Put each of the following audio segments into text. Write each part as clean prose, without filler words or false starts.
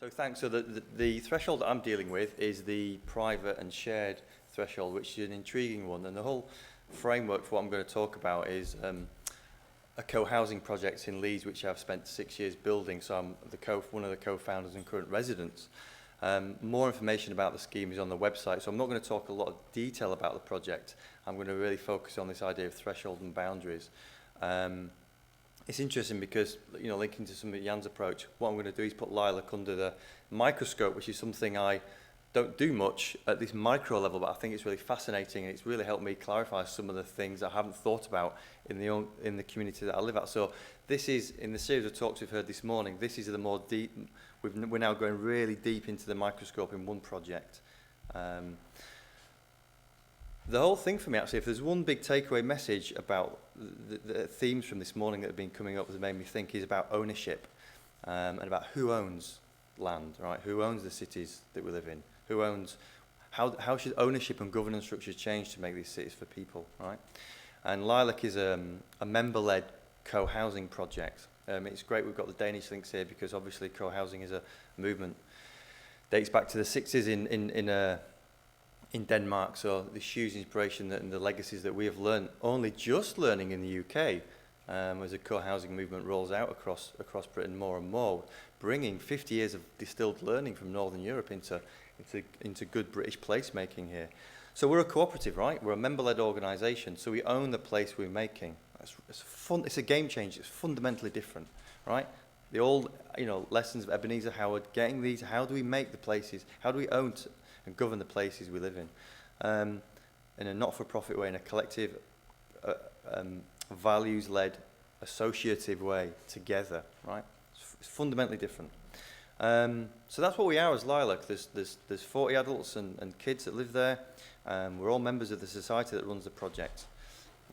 So thanks. So the threshold that I'm dealing with is the private and shared threshold, which is an intriguing one. And the whole framework for what I'm going to talk about is a co-housing project in Leeds, which I've spent 6 years building. So I'm one of the co-founders and current residents. More information about the scheme is on the website. So I'm not going to talk a lot of detail about the project. I'm going to really focus on this idea of threshold and boundaries. It's interesting because, linking to some of Jan's approach, what I'm going to do is put lilac under the microscope, which is something I don't do much at this micro level, but I think it's really fascinating, and it's really helped me clarify some of the things I haven't thought about in the community that I live at. So this is, in the series of talks we've heard this morning, this is the more deep, we're now going really deep into the microscope in one project. The whole thing for me, actually, if there's one big takeaway message about the themes from this morning that have been coming up that made me think, is about ownership, and about who owns land, right? Who owns the cities that we live in? Who owns, how should ownership and governance structures change to make these cities for people, right? And Lilac is a member-led co-housing project. It's great we've got the Danish links here, because obviously co-housing is a movement. Dates back to the 60s in Denmark, so this huge inspiration and the legacies that we have learned, only just learning in the UK, as the co-housing movement rolls out across Britain more and more, bringing 50 years of distilled learning from Northern Europe into good British placemaking here. So we're a cooperative, right? We're a member-led organisation, so we own the place we're making. It's a game changer. It's fundamentally different, right? The old, lessons of Ebenezer Howard, getting these, how do we make the places, how do we own and govern the places we live in a not-for-profit way, in a collective, values-led, associative way, together, right? It's fundamentally different. So that's what we are as Lilac. There's 40 adults and kids that live there. We're all members of the society that runs the project.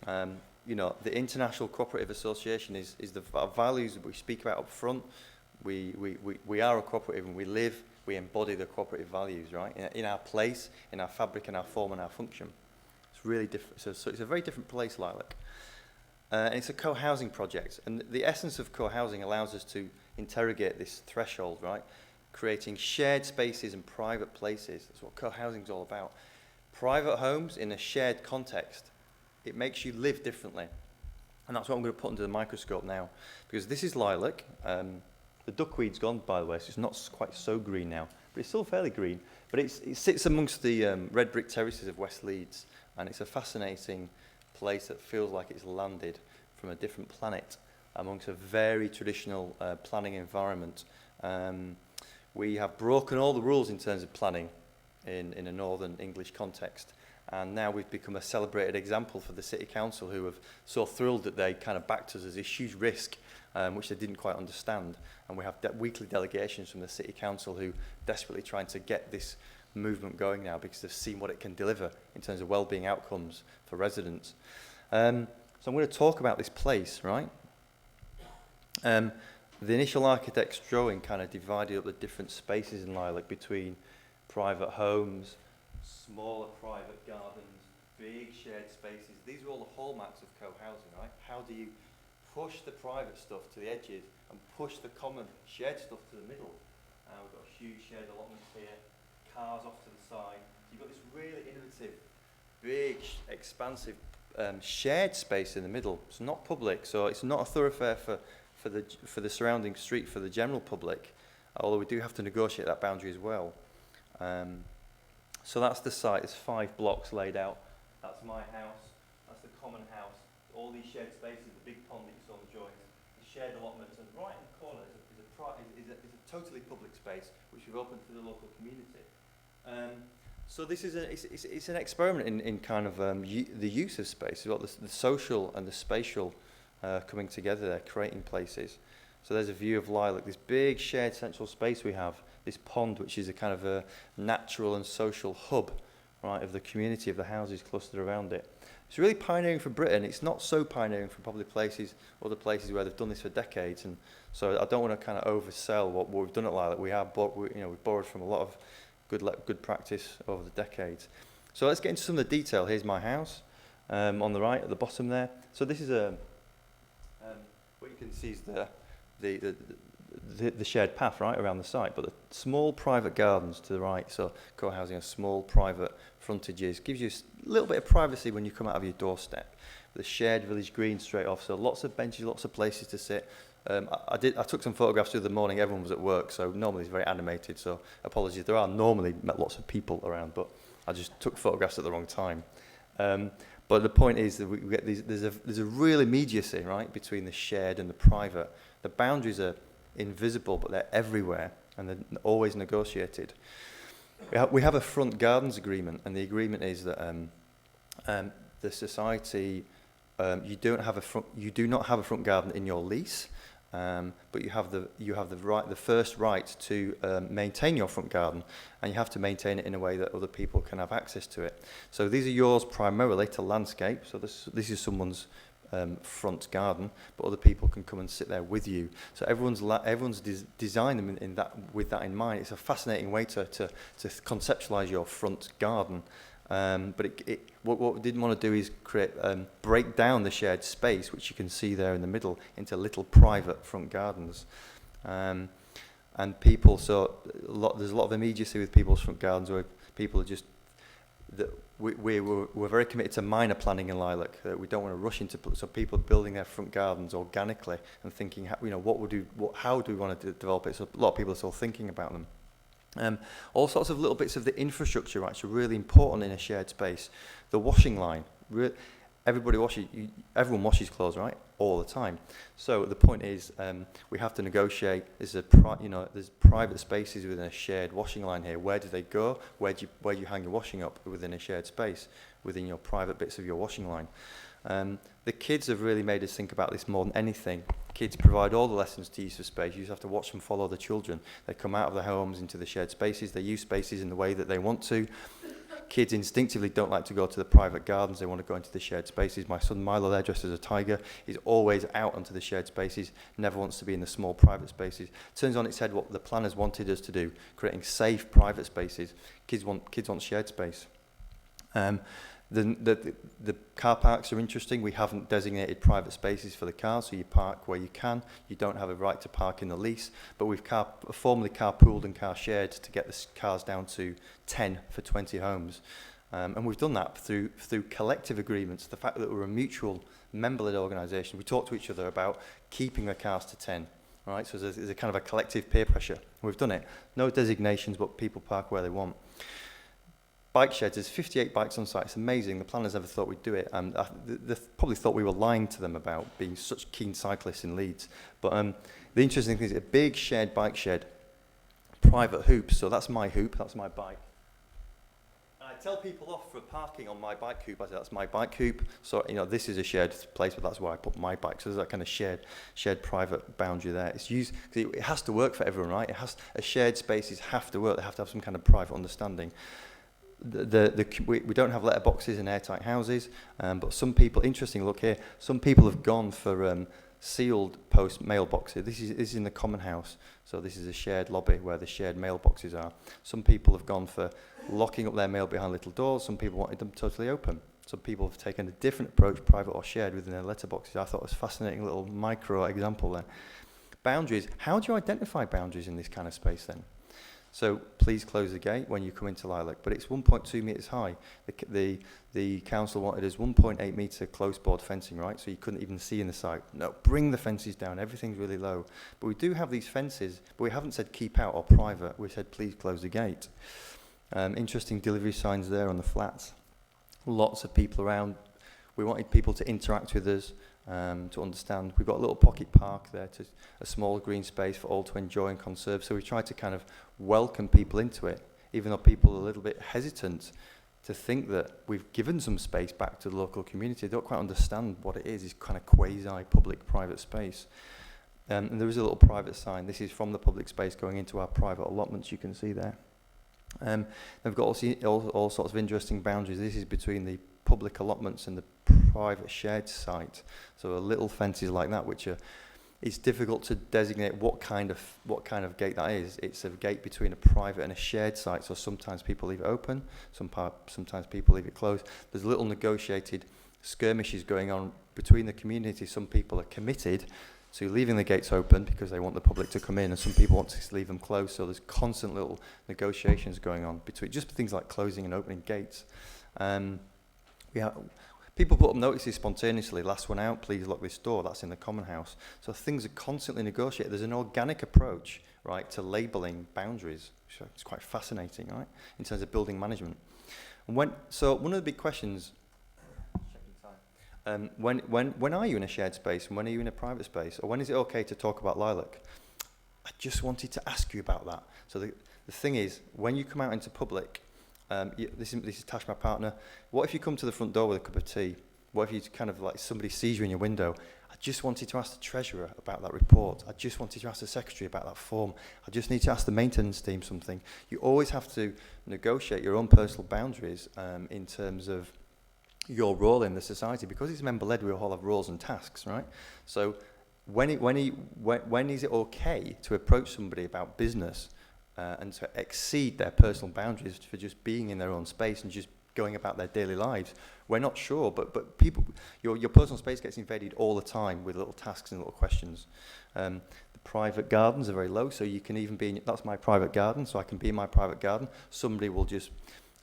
The International Cooperative Association is our values that we speak about up front. We are a cooperative, and we embody the cooperative values, right? In our place, in our fabric, in our form, and our function. It's really different. So it's a very different place, Lilac. And it's a co-housing project. And the essence of co-housing allows us to interrogate this threshold, right? Creating shared spaces and private places. That's what co-housing is all about. Private homes in a shared context. It makes you live differently. And that's what I'm going to put under the microscope now. Because this is Lilac. The duckweed's gone, by the way, so it's not quite so green now. But it's still fairly green. But it sits amongst the red brick terraces of West Leeds. And it's a fascinating place that feels like it's landed from a different planet amongst a very traditional planning environment. We have broken all the rules in terms of planning in a northern English context. And now we've become a celebrated example for the City Council, who have so thrilled that they kind of backed us as this huge risk, which they didn't quite understand. And we have weekly delegations from the City Council who desperately trying to get this movement going now, because they've seen what it can deliver in terms of well-being outcomes for residents. So I'm going to talk about this place, right? The initial architect's drawing kind of divided up the different spaces in Lilac between private homes, smaller private gardens, big shared spaces. These are all the hallmarks of co-housing, right? How do you push the private stuff to the edges and push the common shared stuff to the middle? We've got huge shared allotments here, cars off to the side. You've got this really innovative, big, expansive shared space in the middle. It's not public, so it's not a thoroughfare for the surrounding street for the general public, although we do have to negotiate that boundary as well. So that's the site. There's 5 blocks laid out. That's my house. That's the common house. All these shared spaces, the big pond that you saw in the drawings, the shared allotments, and right in the corner is a totally public space which we've opened to the local community. So this is it's an experiment in kind of the use of space. We've got the social and the spatial coming together there, creating places. So there's a view of Lilac, this big shared central space we have, this pond, which is a kind of a natural and social hub, right, of the community, of the houses clustered around it. It's really pioneering for Britain. It's not so pioneering for probably other places where they've done this for decades. And so I don't want to kind of oversell what we've done at Lilac. We've borrowed from a lot of good practice over the decades. So let's get into some of the detail. Here's my house on the right at the bottom there. So this is what you can see is the shared path right around the site, but the small private gardens to the right, so co-housing a small private frontages, gives you a little bit of privacy when you come out of your doorstep. The shared village green straight off, so lots of benches, lots of places to sit. I took some photographs the other morning. Everyone was at work, so normally it's very animated, so apologies. There are normally lots of people around, but I just took photographs at the wrong time. But the point is that we get these, there's a real immediacy, right, between the shared and the private. The boundaries are invisible, but they're everywhere, and they're always negotiated. We have a front gardens agreement, and the agreement is that the society, you do not have a front garden in your lease, but you have the first right to maintain your front garden, and you have to maintain it in a way that other people can have access to it. So these are yours primarily to landscape. So this is someone's front garden, but other people can come and sit there with you. So everyone's designed them in that, with that in mind. It's a fascinating way to conceptualize your front garden. But what we didn't want to do is break down the shared space, which you can see there in the middle, into little private front gardens. And people, there's a lot of immediacy with people's front gardens where people are just, we're very committed to minor planning in Lilac. We don't want to rush into, so people are building their front gardens organically and thinking, how do we want to develop it? So a lot of people are still thinking about them. All sorts of little bits of the infrastructure are actually really important in a shared space. The washing line, everyone washes clothes, right, all the time. So the point is, we have to negotiate. There's private spaces within a shared washing line here. Where do they go? Where do you hang your washing up within a shared space, within your private bits of your washing line? The kids have really made us think about this more than anything. Kids provide all the lessons to use of space. You just have to watch them follow the children. They come out of their homes into the shared spaces. They use spaces in the way that they want to. Kids instinctively don't like to go to the private gardens. They want to go into the shared spaces. My son Milo, there dressed as a tiger, is always out onto the shared spaces, never wants to be in the small private spaces. Turns on its head what the planners wanted us to do, creating safe private spaces. Kids want shared space. The car parks are interesting. We haven't designated private spaces for the cars, so you park where you can. You don't have a right to park in the lease, but we've formally carpooled and car shared to get the cars down to 10 for 20 homes. And we've done that through collective agreements. The fact that we're a mutual member-led organisation, we talk to each other about keeping the cars to 10. Right? So there's a kind of a collective peer pressure. We've done it. No designations, but people park where they want. Bike sheds, there's 58 bikes on site. It's amazing. The planners never thought we'd do it. They probably thought we were lying to them about being such keen cyclists in Leeds. But the interesting thing is a big shared bike shed, private hoops. So that's my hoop, that's my bike. And I tell people off for parking on my bike hoop. I say, that's my bike hoop. So, this is a shared place, but that's where I put my bike. So there's that kind of shared private boundary there. It's used, cause it has to work for everyone, right? Shared spaces have to work. They have to have some kind of private understanding. We don't have letterboxes and airtight houses, but some people, interesting, look here, some people have gone for sealed post mailboxes. This is in the common house, so this is a shared lobby where the shared mailboxes are. Some people have gone for locking up their mail behind little doors. Some people wanted them totally open. Some people have taken a different approach, private or shared, within their letterboxes. I thought it was a fascinating little micro example there. Boundaries. How do you identify boundaries in this kind of space then? So please close the gate when you come into Lilac, but it's 1.2 metres high. The council wanted us 1.8 metre close board fencing, right? So you couldn't even see in the site. No, bring the fences down. Everything's really low. But we do have these fences, but we haven't said keep out or private. We said please close the gate. Interesting delivery signs there on the flats. Lots of people around. We wanted people to interact with us. To understand, we've got a little pocket park there, a small green space for all to enjoy and conserve. So we try to kind of welcome people into it, even though people are a little bit hesitant to think that we've given some space back to the local community. They don't quite understand what it is. It's kind of quasi-public private space. And there is a little private sign. This is from the public space going into our private allotments, you can see there. They've got all sorts of interesting boundaries. This is between the public allotments and the private shared site. So little fences like that, which it's difficult to designate what kind of gate that is. It's a gate between a private and a shared site. So sometimes people leave it open, sometimes people leave it closed. There's little negotiated skirmishes going on between the community. Some people are committed So you're leaving the gates open because they want the public to come in, and some people want to leave them closed. So there's constant little negotiations going on between just things like closing and opening gates. We have people put up notices spontaneously. Last one out, please lock this door. That's in the common house. So things are constantly negotiated. There's an organic approach, right, to labelling boundaries. So it's quite fascinating, right, in terms of building management. And so one of the big questions. When are you in a shared space and when are you in a private space? Or when is it okay to talk about lilac? I just wanted to ask you about that. So the thing is, when you come out into public, this is Tash, my partner, what if you come to the front door with a cup of tea? What if you kind of like somebody sees you in your window? I just wanted to ask the treasurer about that report. I just wanted to ask the secretary about that form. I just need to ask the maintenance team something. You always have to negotiate your own personal boundaries in terms of your role in the society, because it's member-led. We all have roles and tasks, right? So when is it okay to approach somebody about business and to exceed their personal boundaries for just being in their own space and just going about their daily lives? We're not sure, but people, your personal space gets invaded all the time with little tasks and little questions. The private gardens are very low, so you can even be in, that's my private garden, so I can be in my private garden. Somebody will just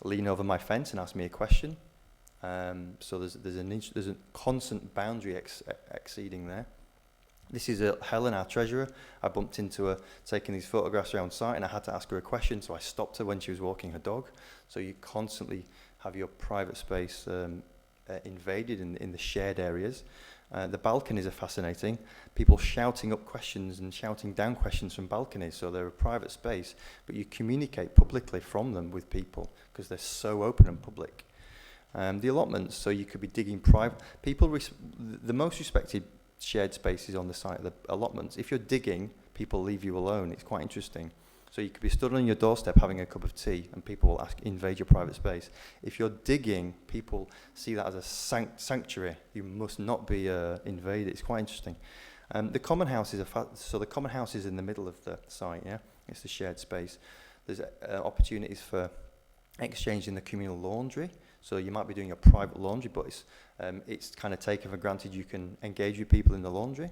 lean over my fence and ask me a question. So there's a constant boundary exceeding there. This is Helen, our treasurer. I bumped into her taking these photographs around site, and I had to ask her a question, so I stopped her when she was walking her dog. So you constantly have your private space invaded in the shared areas. The balconies are fascinating. People shouting up questions and shouting down questions from balconies. So they're a private space, but you communicate publicly from them with people because they're so open and public. The allotments, so you could be digging private. The most respected shared spaces on the site of the allotments. If you're digging, people leave you alone. It's quite interesting. So you could be stood on your doorstep having a cup of tea, and people will invade your private space. If you're digging, people see that as a sanctuary. You must not be invaded. It's quite interesting. The common house is the common house is in the middle of the site. Yeah, it's the shared space. There's opportunities for exchanging the communal laundry. So you might be doing a private laundry, but it's kind of taken for granted you can engage with people in the laundry,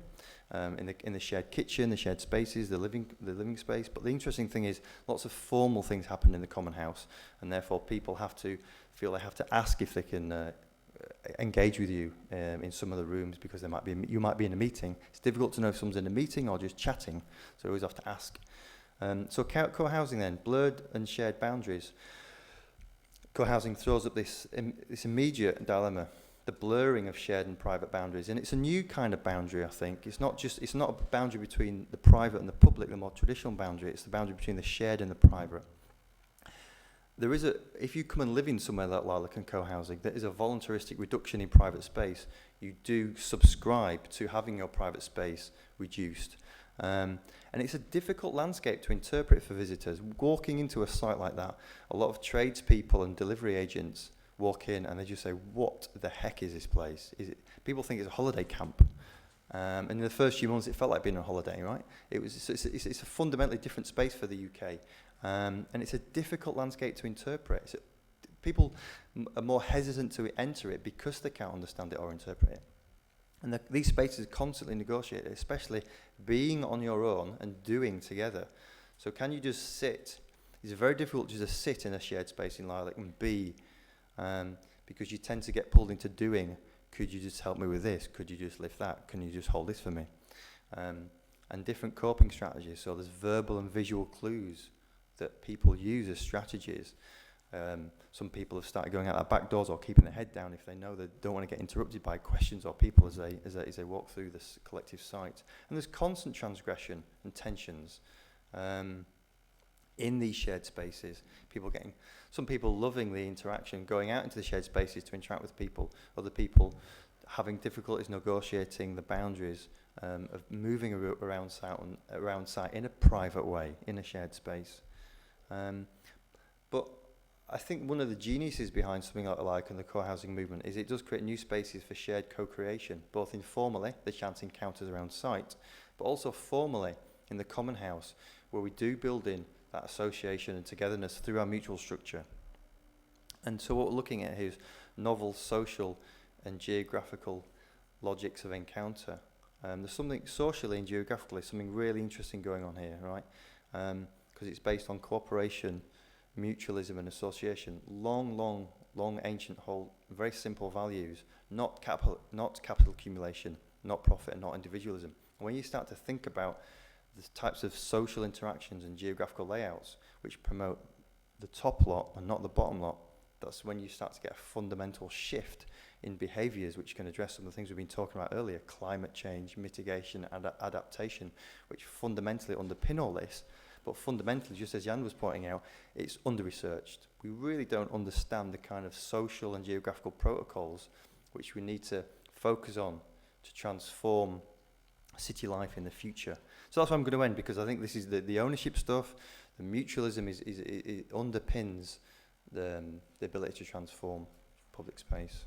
in the shared kitchen, the shared spaces, the living space. But the interesting thing is, lots of formal things happen in the common house, and therefore people feel they have to ask if they can engage with you in some of the rooms, because you might be in a meeting. It's difficult to know if someone's in a meeting or just chatting, so you always have to ask. So co-housing then, blurred and shared boundaries. Co-housing throws up this immediate dilemma, the blurring of shared and private boundaries. And it's a new kind of boundary, I think. It's not a boundary between the private and the public, the more traditional boundary. It's the boundary between the shared and the private. If you come and live in somewhere like Lilac and co-housing, there is a voluntaristic reduction in private space. You do subscribe to having your private space reduced. And it's a difficult landscape to interpret for visitors. Walking into a site like that, a lot of tradespeople and delivery agents walk in and they just say, what the heck is this place? People think it's a holiday camp. And in the first few months, it felt like being on holiday, right? It's a fundamentally different space for the UK. And it's a difficult landscape to interpret. People are more hesitant to enter it because they can't understand it or interpret it. And these spaces are constantly negotiated, especially being on your own and doing together. So can you just sit? It's very difficult to just sit in a shared space in Lilac and be, because you tend to get pulled into doing. Could you just help me with this? Could you just lift that? Can you just hold this for me? And different coping strategies. So there's verbal and visual clues that people use as strategies. Some people have started going out their back doors or keeping their head down if they know they don't want to get interrupted by questions or people as they walk through this collective site. And there's constant transgression and tensions in these shared spaces. Some people loving the interaction, going out into the shared spaces to interact with people. Other people having difficulties negotiating the boundaries of moving around site in a private way, in a shared space. But I think one of the geniuses behind something like the co-housing movement is it does create new spaces for shared co-creation, both informally, the chance encounters around site, but also formally in the common house, where we do build in that association and togetherness through our mutual structure. And so what we're looking at here is novel social and geographical logics of encounter. There's something socially and geographically, something really interesting going on here, right? Because it's based on cooperation, mutualism and association. Long ancient, very simple values, not capital accumulation, not profit and not individualism. When you start to think about the types of social interactions and geographical layouts which promote the top lot and not the bottom lot, that's when you start to get a fundamental shift in behaviours which can address some of the things we've been talking about earlier, climate change, mitigation, and adaptation, which fundamentally underpin all this. But fundamentally, just as Jan was pointing out, it's under-researched. We really don't understand the kind of social and geographical protocols which we need to focus on to transform city life in the future. So that's where I'm going to end, because I think this is the ownership stuff, the mutualism it underpins the ability to transform public space.